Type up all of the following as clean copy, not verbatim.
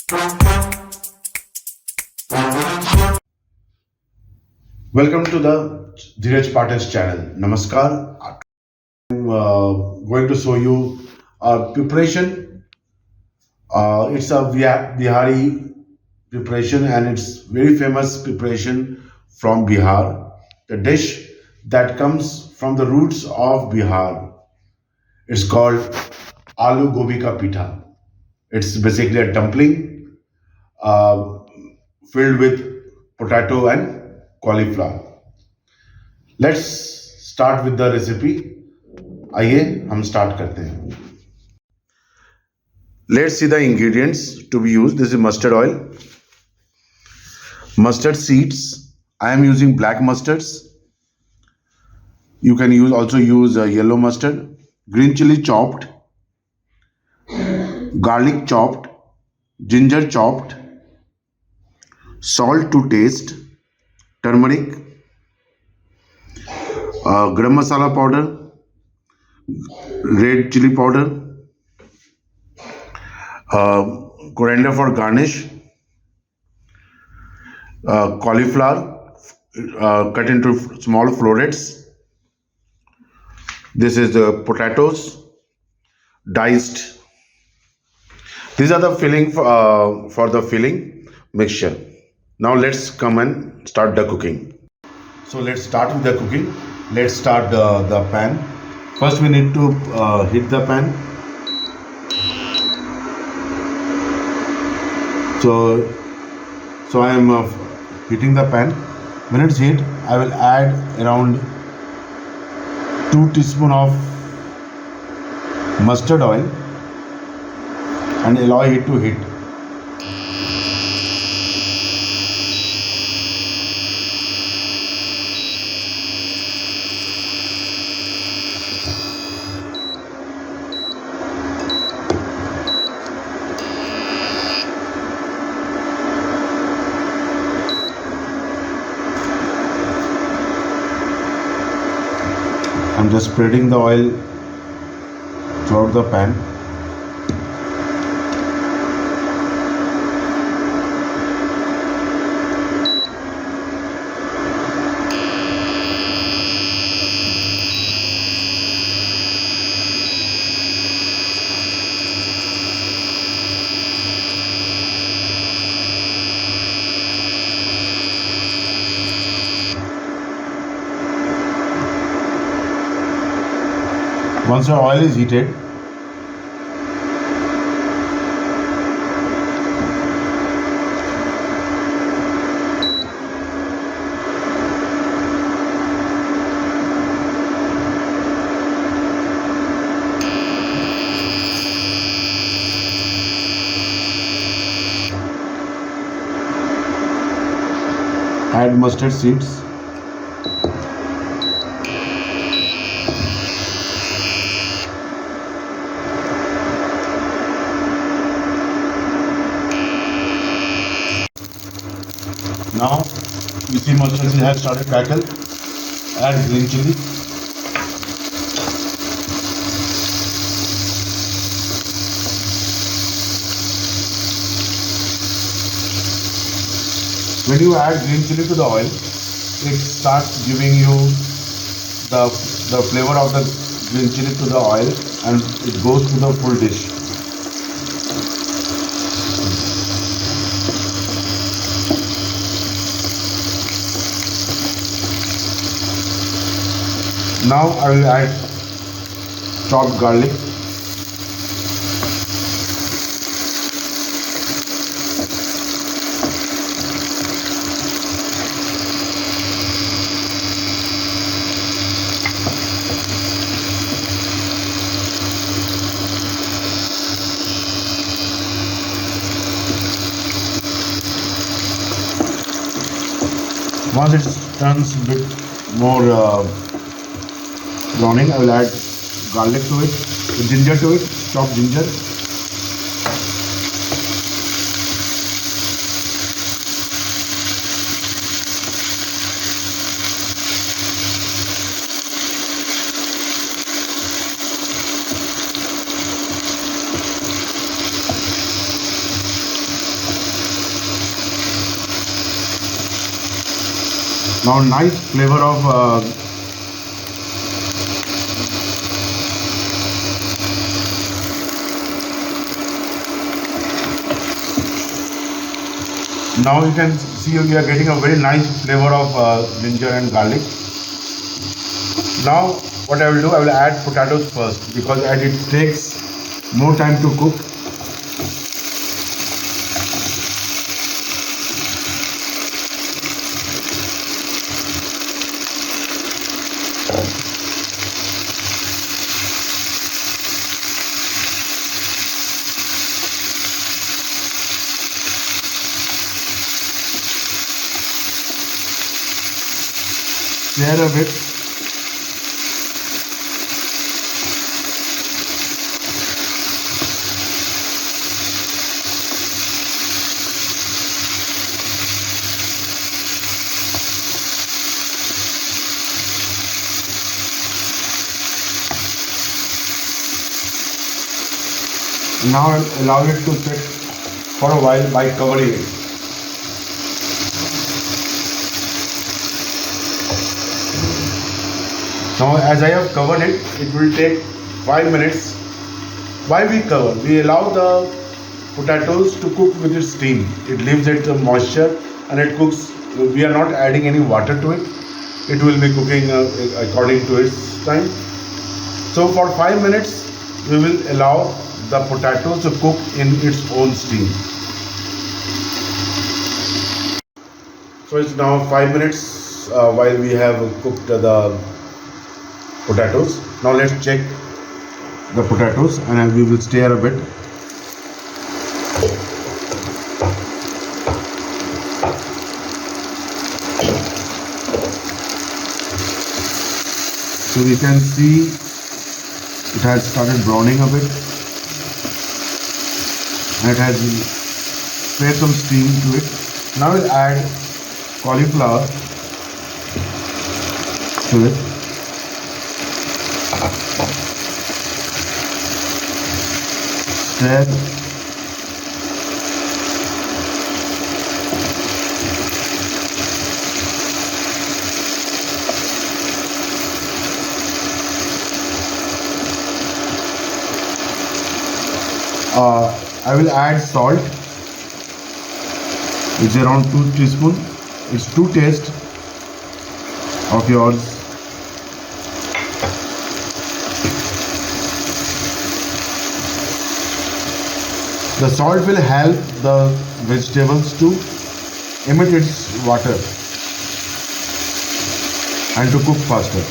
Welcome to the Dhiraj Patil's channel. Namaskar. I'm going to show you a preparation. It's a Bihari preparation and it's very famous preparation from Bihar. The dish that comes from the roots of Bihar. It's called Aloo Gobi ka Pitha. It's basically a dumpling uh, filled with potato and cauliflower. Let's start with the recipe. आइए हम start करते हैं. Let's see the ingredients to be used. This is mustard oil, mustard seeds. I am using black mustards. You can also use yellow mustard, green chili chopped, garlic chopped, ginger chopped, salt to taste, turmeric, garam masala powder, red chili powder, coriander for garnish, cauliflower cut into small florets. This is the potatoes diced. These are the filling for the filling mixture. Now let's come and start the cooking. So let's start with the cooking. Let's start the pan. First we need to heat the pan. So I am heating the pan. When it's heat, I will add around 2 teaspoons of mustard oil and allow it to heat. I'm just spreading the oil throughout the pan. Once your oil is heated, add mustard seeds. Now you see mustard seed has started crackle. Add green chili. When you add green chili to the oil, it starts giving you the flavor of the green chili to the oil and it goes to the full dish. Now I will add chopped garlic. Once it turns a bit more browning, I will add garlic to it, ginger to it, chopped ginger. Now nice flavor of now you can see we are getting a very nice flavor of ginger and garlic. Now what I will do, I will add potatoes first because it takes more time to cook. Stir a bit. Now allow it to sit for a while by covering it. Now as I have covered it, it will take 5 minutes. Why we cover? We allow the potatoes to cook with its steam. It leaves its moisture and it cooks. We are not adding any water to it. It will be cooking according to its time. So for 5 minutes, we will allow the potatoes to cook in its own steam. So it's now 5 minutes while we have cooked the potatoes. Now let's check the potatoes and we will stir a bit. So we can see it has started browning a bit. And it has spread some steam to it. Now we'll add cauliflower to it. Stir. I will add salt. It's around 2 teaspoons. It's to taste of yours. The salt will help the vegetables to emit its water and to cook faster.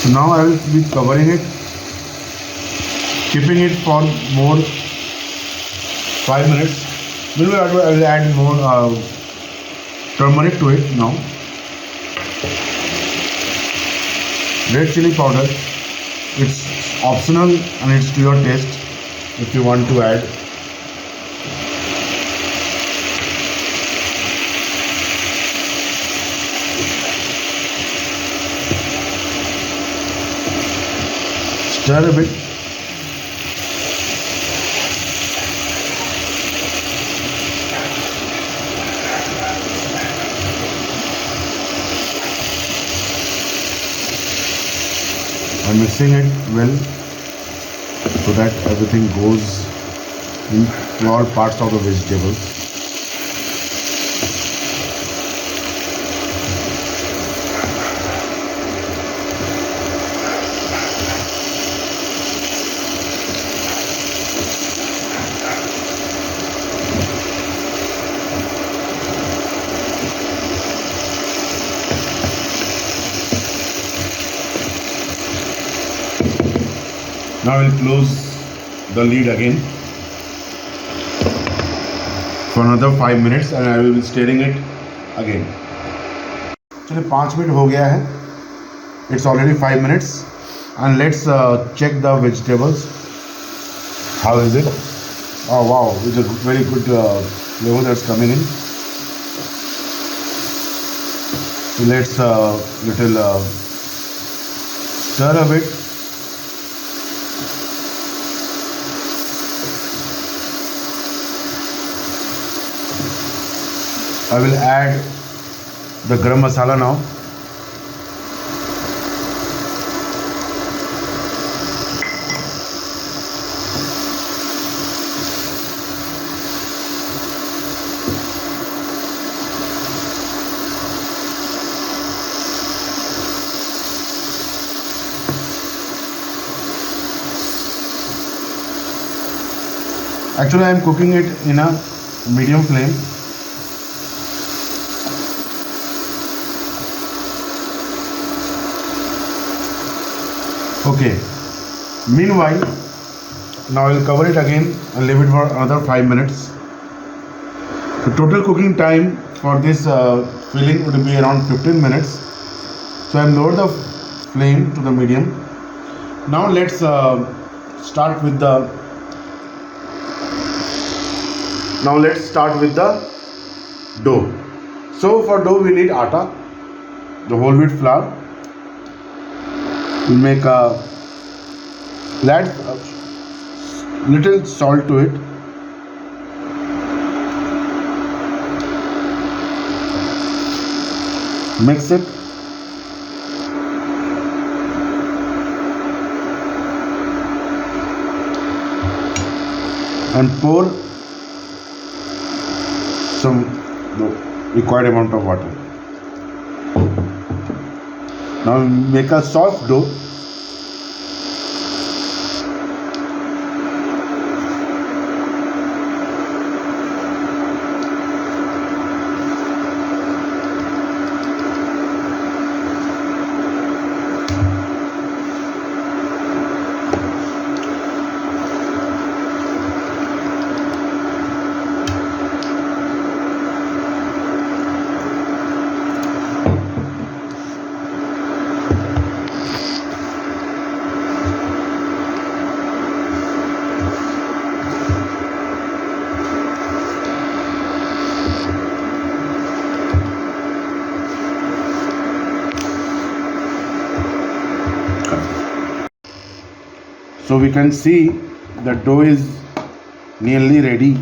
So now I will be covering it, keeping it for more 5 minutes. Meanwhile, I will add more turmeric to it now. Red chili powder. It's optional and it's to your taste if you want to add. Stir a bit. I'm mixing it well so that everything goes into all parts of the vegetables. Now I will close the lid again for another 5 minutes and I will be stirring it again. चलिए 5 minute हो गया है. It's already 5 minutes and let's check the vegetables. How is it? Oh wow, it's a very good flavor that's coming in. So let's little stir a bit. I will add the garam masala now. Actually, I am cooking it in a medium flame. Okay. Meanwhile, now I will cover it again and leave it for another 5 minutes. The total cooking time for this filling would be around 15 minutes. So I am lowered the flame to the medium. Now let's start with the dough. So for dough we need atta, the whole wheat flour. We'll make add little salt to it. Mix it. And pour some required amount of water. Now make a soft dough. So we can see the dough is nearly ready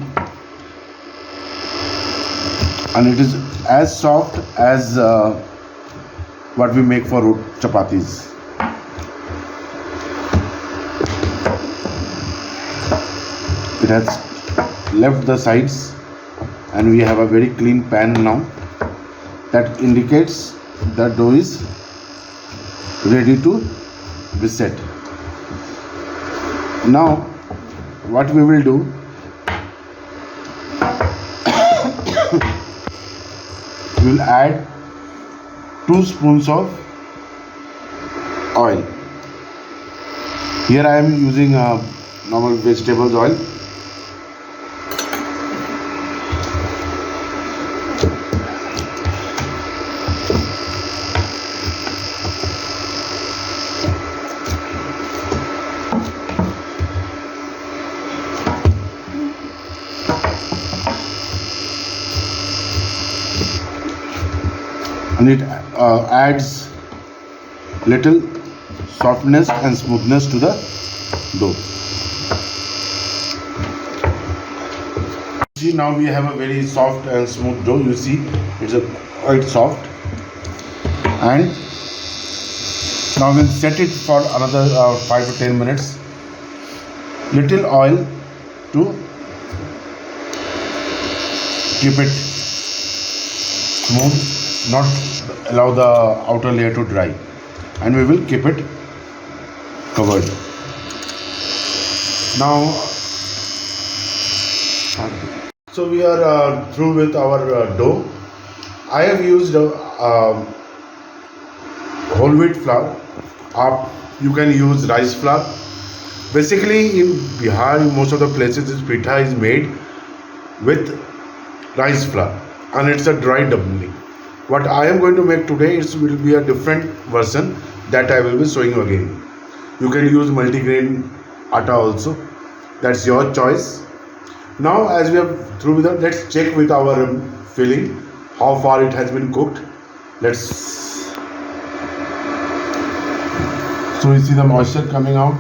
and it is as soft as what we make for chapatis. It has left the sides and we have a very clean pan now. That indicates the dough is ready to be set. Now what we will do, we will add 2 spoons of oil. Here I am using normal vegetables oil. And it adds little softness and smoothness to the dough. See, now we have a very soft and smooth dough. You see, it's quite soft. And now we'll set it for another 5 to 10 minutes. Little oil to keep it smooth, not allow the outer layer to dry, and we will keep it covered. Now so we are through with our dough. I have used whole wheat flour, or you can use rice flour. Basically in Bihar, most of the places this pitha is made with rice flour and it's a dry dumpling. What I am going to make today will be a different version that I will be showing you again. You can use multigrain atta also. That's your choice. Now as we are through with that, let's check with our filling how far it has been cooked. So you see the moisture coming out.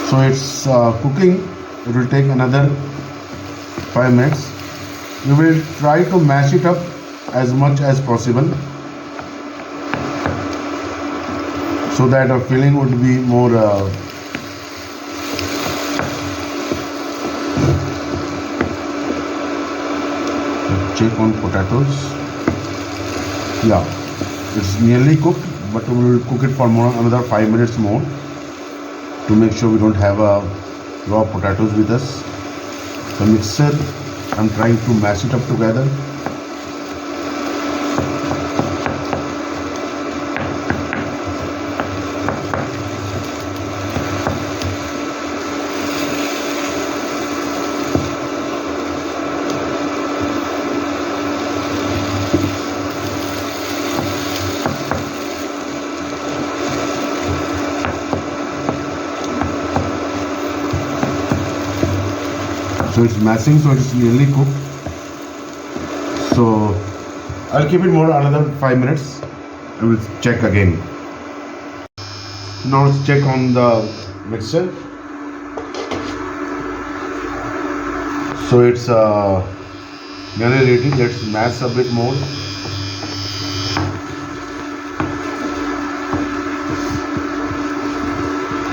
So it's cooking. It will take another 5 minutes. We will try to mash it up as much as possible so that our filling would be more check on potatoes. Yeah, it's nearly cooked, but we will cook it for another 5 minutes more to make sure we don't have raw potatoes with us. The mixer, I'm trying to mash it up together. So it's mashing, so it's nearly cooked. So I'll keep it more another 5 minutes. I will check again. Now let's check on the mixer. So it's nearly ready. Let's mash a bit more.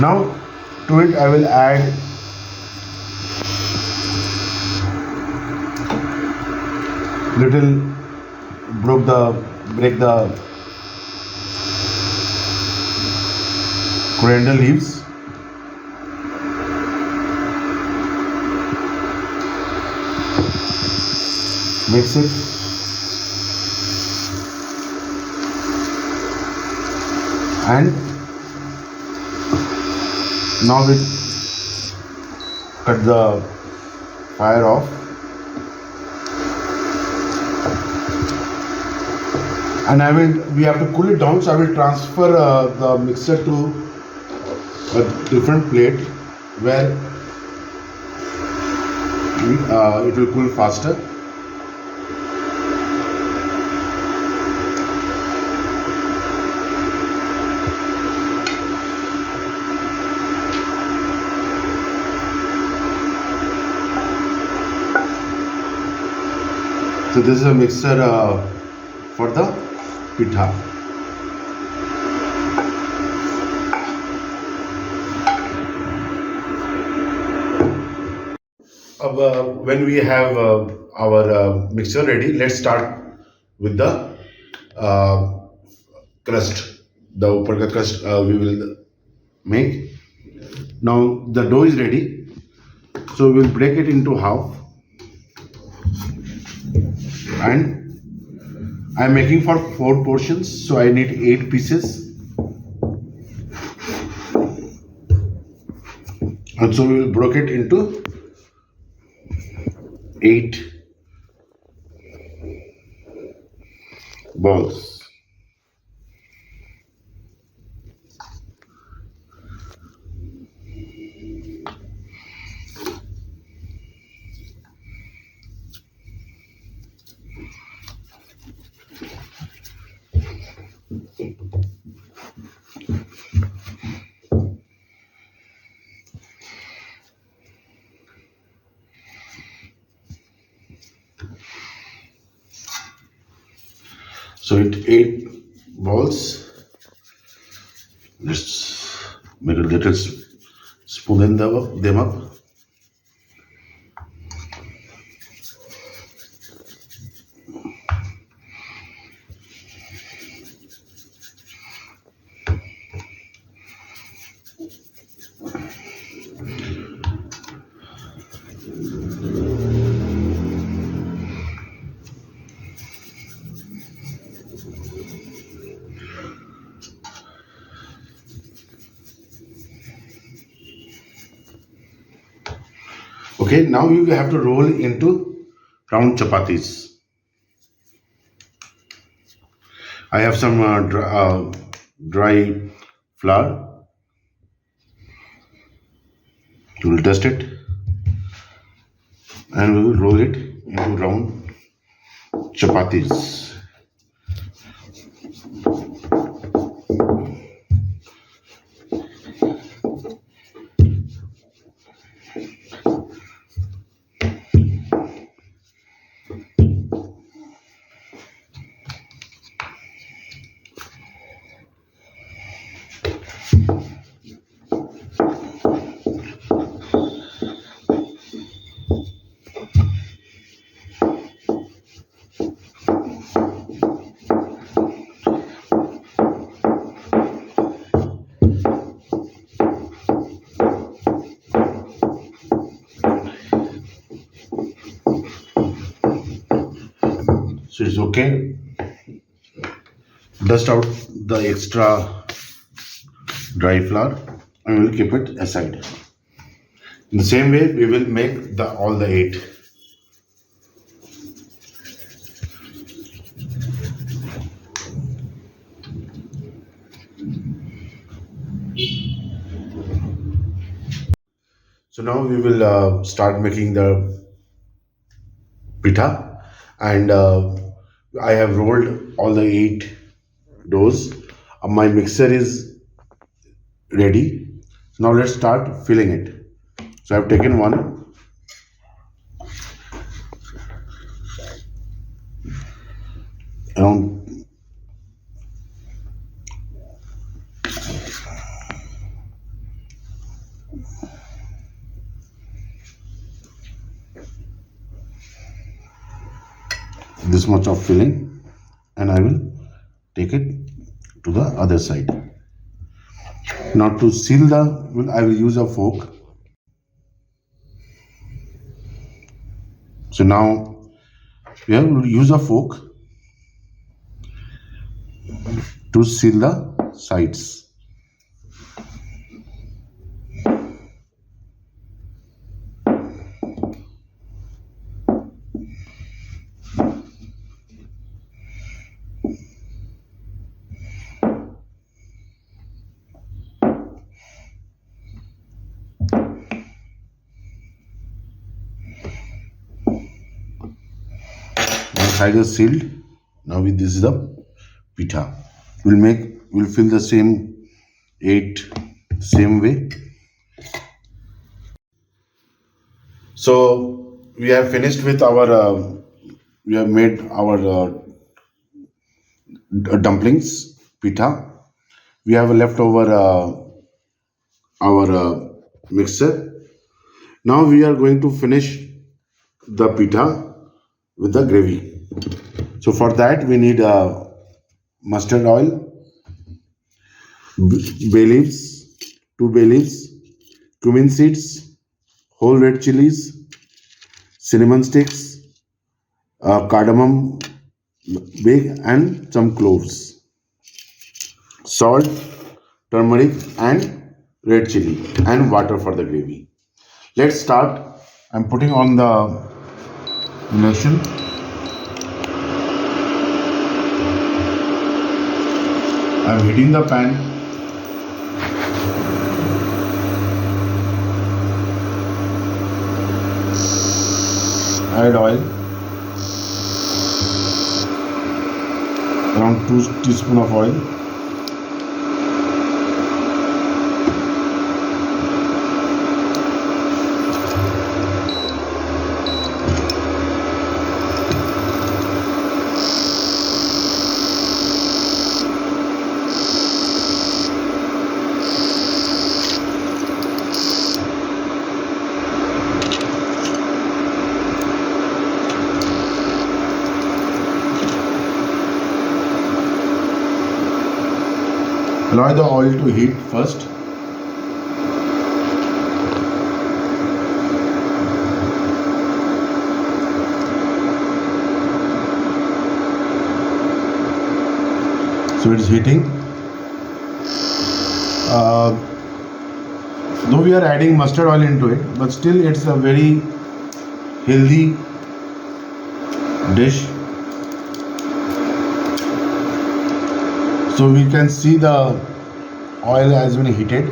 Now to it I will add little break the coriander leaves. Mix it. And now we cut the fire off. And we have to cool it down, so I will transfer the mixer to a different plate where it will cool faster. So this is a mixer for the Pitha. When we have our mixture ready, let's start with the crust. The upper ka crust we will make. Now the dough is ready, so we will break it into half, and I am making for 4 portions, so I need 8 pieces. And so we will break it into 8 balls. So it 8 balls. Let's make a little spoon them up. Okay, now you have to roll into round chapatis. I have some dry flour. We will dust it and we will roll it into round chapatis. So it's okay. Dust out the extra dry flour and we'll keep it aside. In the same way, we will make all the 8. So now we will start making the pitha, and I have rolled all the 8 doughs. My mixer is ready. So now let's start filling it. So I've taken one. Around this much of filling, and I will take it to the other side. Now to seal I will use a fork. So now we have to use a fork to seal the sides. Side is sealed. Now this is the pitha. We'll fill the same 8 same way. So we have finished with we have made our dumplings, pitha. We have left over our mixer. Now we are going to finish the pitha with the gravy. So for that we need mustard oil, bay leaves, 2 bay leaves, cumin seeds, whole red chilies, cinnamon sticks, cardamom big, and some cloves, salt, turmeric, and red chili, and water for the gravy. Let's start. I'm putting on the induction. I'm heating the pan. Add oil. Around 2 teaspoons of oil. Allow the oil to heat first. So it's heating. Though we are adding mustard oil into it, but still it's a very healthy dish. So we can see the oil has been heated.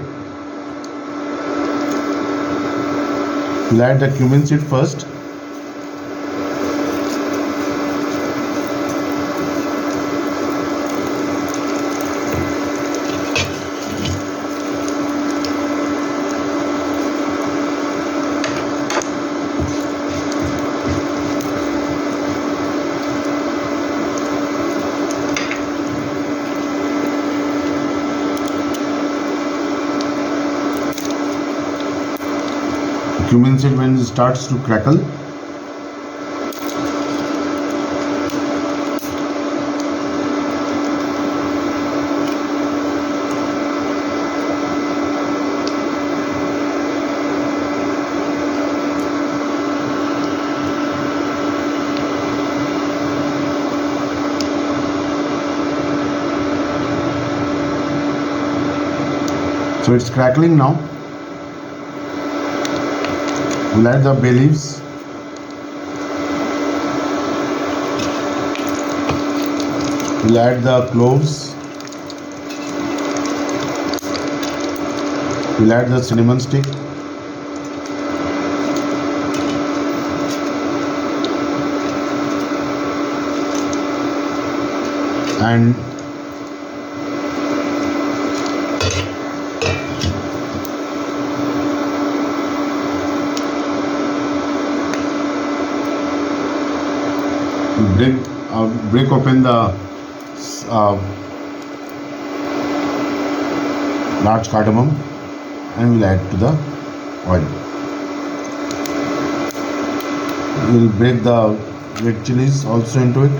We'll add the cumin seed first. Cumin seed, when it starts to crackle, So it's crackling now. We'll add the bay leaves. We'll add the cloves. We'll add the cinnamon stick. And break open the large cardamom and we'll add to the oil. We'll break the red chilies also into it.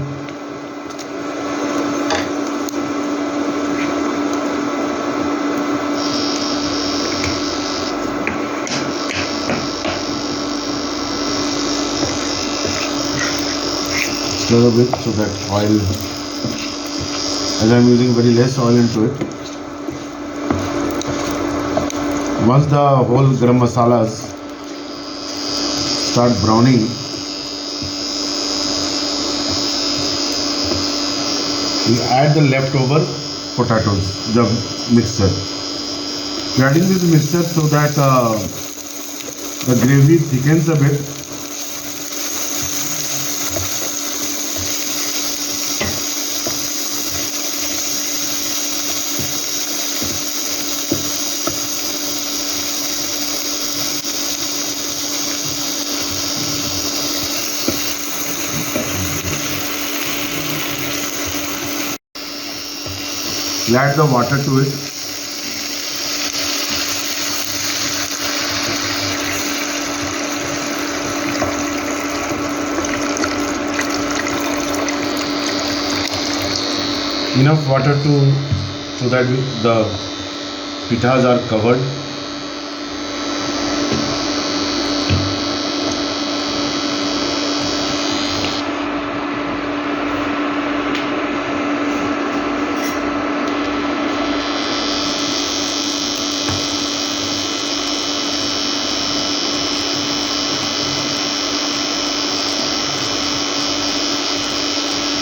Stir a bit so that oil, as I am using very less oil into it. Once the whole garam masalas start browning, we add the leftover potatoes, the mixture. We are adding this mixture so that the gravy thickens a bit. Add the water to it. Enough water so that the pithas are covered.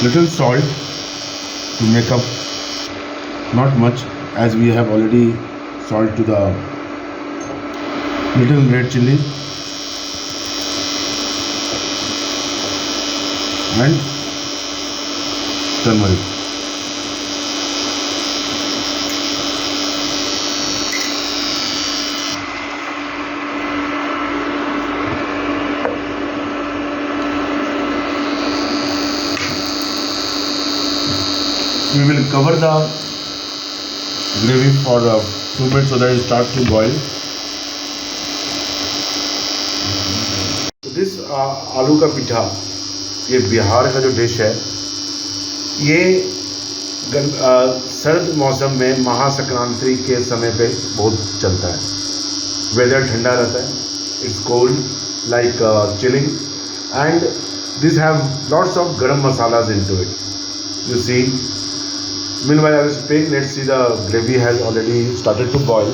Little salt to make up, not much, as we have already salt to the little red chili and turmeric. We will cover the gravy for 2 minutes so that it starts to boil. This आलू का पिठा, ये बिहार का जो dish है, ये सर्द मौसम में महासंक्रांति के समय पे बहुत चलता है. वेदर ठंडा रहता है. It's cold, like chilling, and these have lots of garam masalas into it. You see. Meanwhile, I will speak. Let's see, the gravy has already started to boil.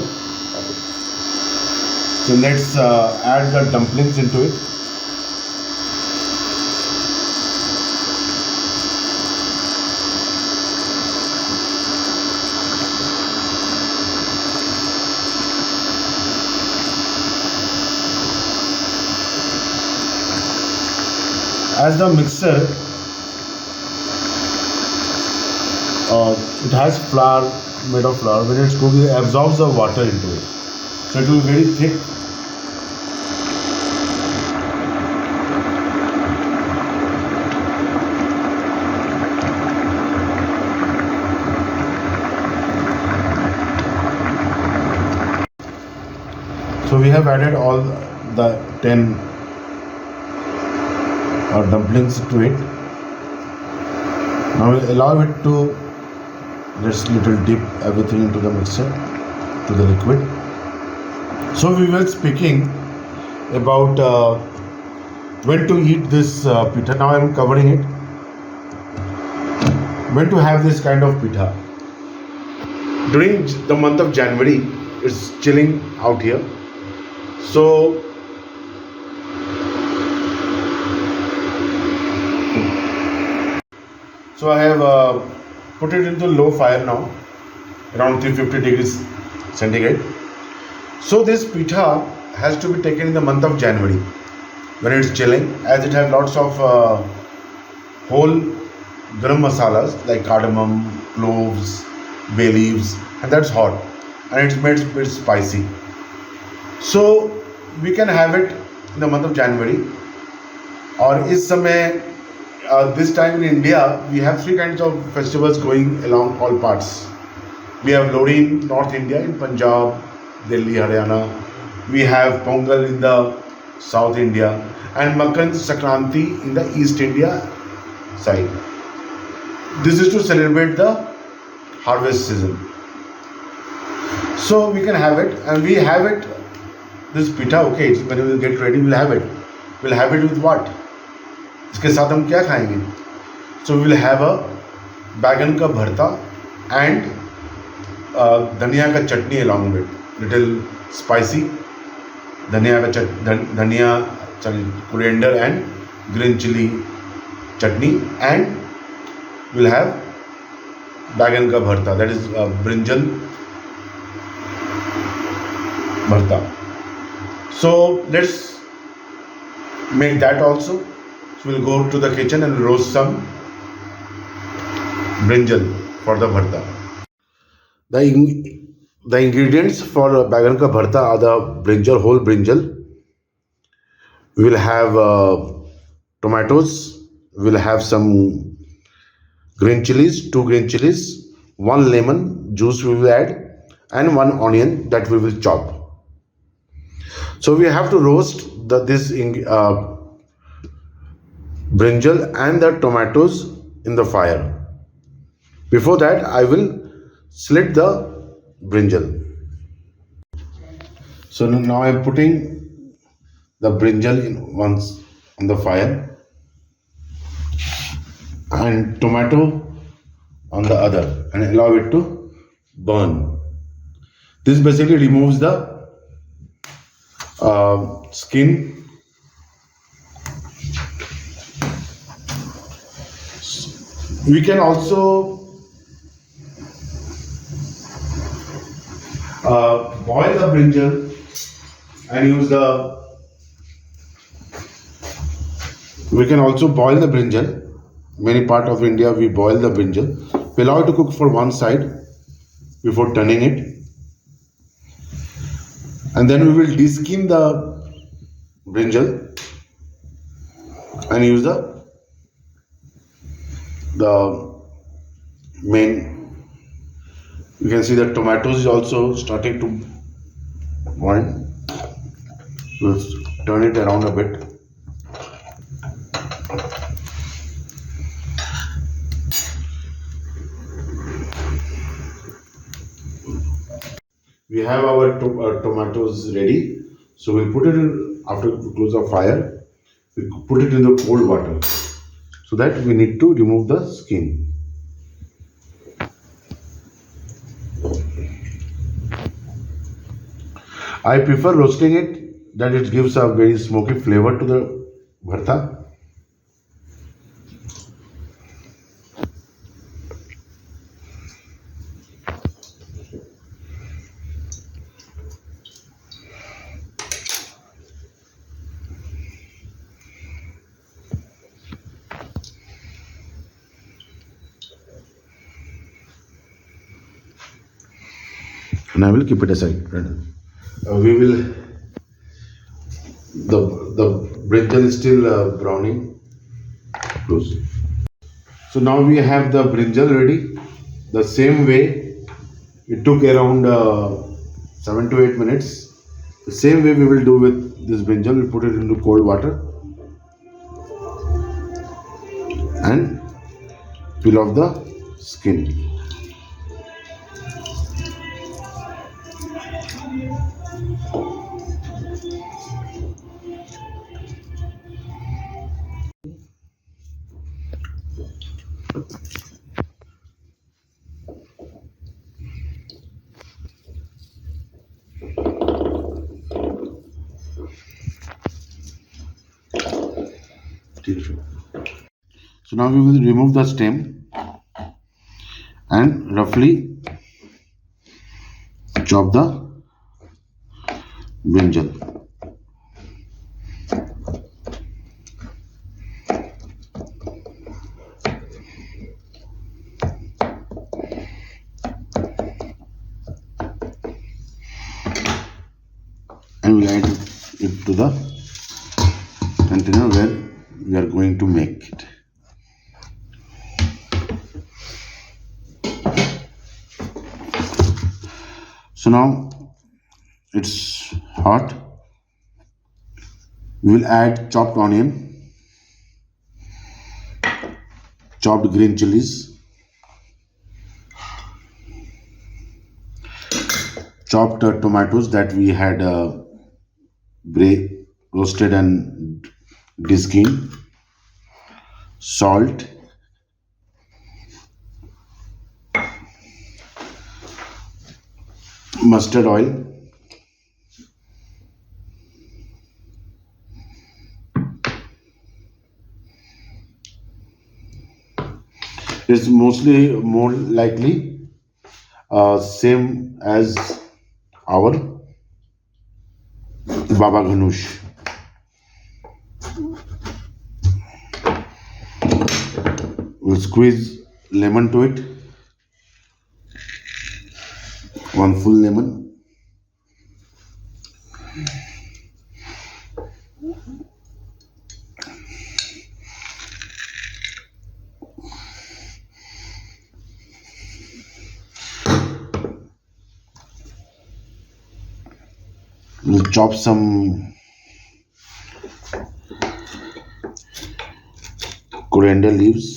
So let's add the dumplings into it. As the mixer, it has flour, made of flour. When it's cooked, it absorbs the water into it, so it will be very thick. So we have added all the 10 dumplings to it. Now we'll allow it to just little dip everything into the mixture, to the liquid. So we were speaking about when to eat this pitha. Now I am covering it. When to have this kind of pitha? During the month of January, it's chilling out here. So I have put it into low fire now, around 350 degrees centigrade. So this pitha has to be taken in the month of January when it's chilling, as it has lots of whole garam masalas like cardamom, cloves, bay leaves, and that's hot, and it's made a bit spicy. So we can have it in the month of January. Or इस समय this time in India we have three kinds of festivals going along all parts. We have Lodi in North India, in Punjab, Delhi, Haryana. We have Pongal in the South India, and Makar Sankranti in the East India side. This is to celebrate the harvest season. So we can have it, and we have it. This pitha, okay, when we will get ready, we'll have it. We'll have it with what? इसके साथ हम क्या खाएंगे? So we will have a बैगन का भरता and धनिया का चटनी along with little spicy धनिया coriander and green chili chutney, and we'll have बैगन का भरता, that is brinjal bharta. So let's make that also. So we'll go to the kitchen and roast some brinjal for the bharta. The ingredients for बैगन का भरता are the brinjal, whole brinjal. We will have tomatoes. We will have some green chilies, 2 green chilies, 1 lemon juice we will add, and 1 onion that we will chop. So we have to roast this brinjal and the tomatoes in the fire. Before that, I will slit the brinjal. So now I am putting the brinjal in once on the fire and tomato on the other, and allow it to burn. This basically removes the skin. We can also boil the brinjal and use the. We can also boil the brinjal. Many part of India we boil the brinjal. We allow it to cook for one side before turning it, and then we will deskin the brinjal and use the main. You can see the tomatoes is also starting to boil. We'll turn it around a bit. We have our tomatoes ready, so we'll put it in. After we close the fire, we put it in the cold water, so that we need to remove the skin. I prefer roasting it, that it gives a very smoky flavor to the bharta. And I will keep it aside. We will. The brinjal is still browning. Close. So now we have the brinjal ready. The same way, it took around 7 to 8 minutes. The same way we will do with this brinjal. We put it into cold water and peel off the skin. So now we will remove the stem and roughly chop the brinjal. And we'll add it to the container where we are going to make it. So now it's hot. We will add chopped onion, chopped green chilies, chopped tomatoes that we had roasted and deskinned, salt, mustard oil, it's mostly more likely same as our Baba Ganush. We'll squeeze lemon to it, one full lemon. We'll chop some coriander leaves.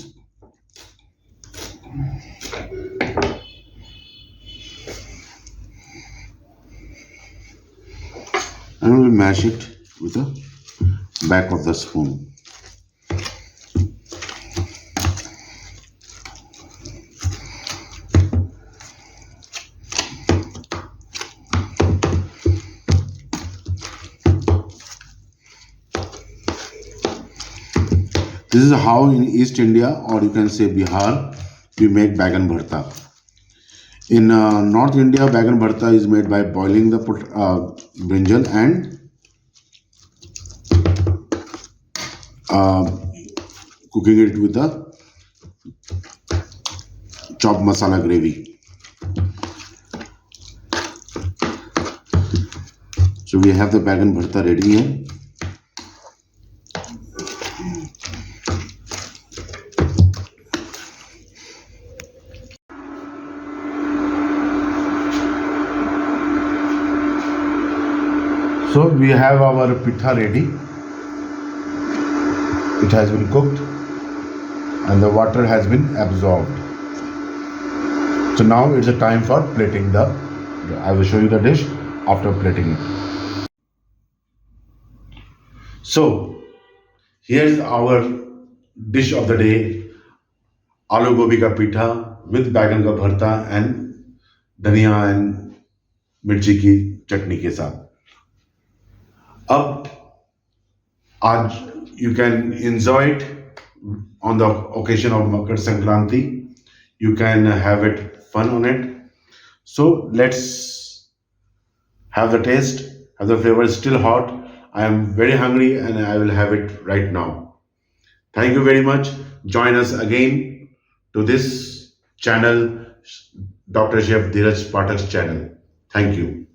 And we'll mash it with the back of the spoon. This is how in East India, or you can say Bihar, we make bagan bharta. In North India, bagan bharta is made by boiling the brinjal and cooking it with the chopped masala gravy. So we have the bagan bharta ready here. So we have our pitha ready. It has been cooked and the water has been absorbed. So now it's a time for plating I will show you the dish after plating it. So here is our dish of the day, aloo gobi ka pitha with बैगन का भरता and धनिया and मिर्ची की चटनी के साथ. अब आज you can enjoy it on the occasion of Makar Sankranti. You can have it fun on it. So let's have the taste, have the flavor. It's still hot. I am very hungry and I will have it right now. Thank you very much. Join us again to this channel, Dr. Chef Dhiraj Pathak's channel. Thank you.